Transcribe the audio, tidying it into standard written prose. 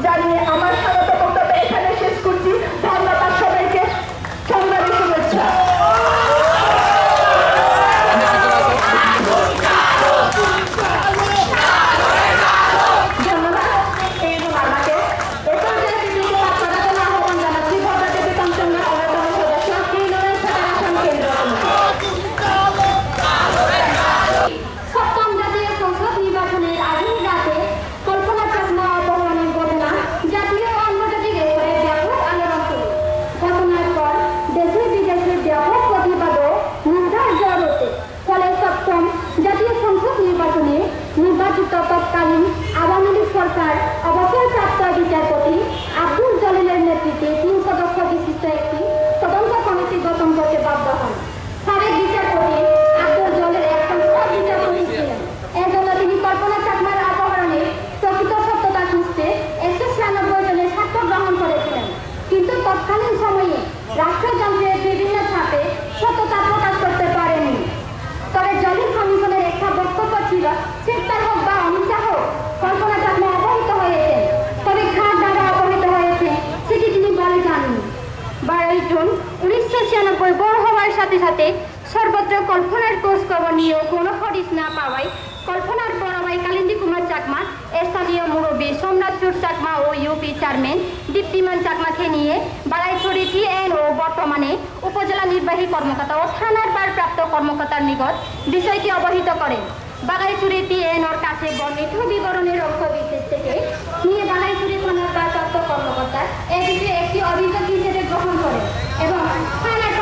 জানিয়ে আমার স্বাগত বক্তব্য এখানে শেষ করছি। ধন্যবাদ সবাইকে, সংগ্রামী শুভেচ্ছা। নির্বাচিত তৎকালীন আওয়ামী লীগ সরকার অবসরপ্রাপ্ত বিচারপতি আব্দুল জলিলের নেতৃত্বে 3 সদস্য বিশিষ্ট একটি তদন্ত কমিটি গঠন করতে বাধ্য হন। সাবেক বিচারপতি আব্দুল জলিল একজন সৎ বিচারপতি ছিলেন। এজন্য তিনি কল্পনা চাকমার অপহরণে প্রকৃত সত্যতা খুঁজতে 196 জনের সাক্ষ্য গ্রহণ করেছিলেন। কিন্তু তৎকালীন সময়ে রাষ্ট্রযন্ত্রের বিভিন্ন ছাপে সত্যতা প্রকাশ করতে পারেননি। তবে জলিল কমিশনের একটা বক্তব্য ছিল, চিন্তার হোক বা অহিংসা হোক, কল্পনা চাকমা অপহৃত হয়েছেন। তবে কার দ্বারা অপহৃত হয়েছে সেটি তিনি বলে যাননি। 12 জুন 1996 বড় হওয়ার সাথে সাথে সর্বত্র কল্পনার খোঁজ খবর নিয়েও কোনো হদিস না পাওয়ায় কল্পনার বড় ভাই কালিন্দী কুমার চাকমা, স্থানীয় মুরব্বী সম্রাট চুর চাকমা ও ইউপি চেয়ারম্যান দীপ্তিমান চাকমাকে নিয়ে বালাইছড়ি টিএনও বর্তমানে উপজেলা নির্বাহী কর্মকর্তা ও থানার ভারপ্রাপ্ত কর্মকর্তার নিকট বিষয়টি অবহিত করেন। বাগাইছড়ি টিএনওর কাছে বর্ণিত বিবরণের অংশ বিশেষ থেকে নিয়ে বাগাইছড়ি থানার ভারপ্রাপ্ত কর্মকর্তা এ বিষয়ে একটি অভিযোগ হিসেবে গ্রহণ করেন এবং থানার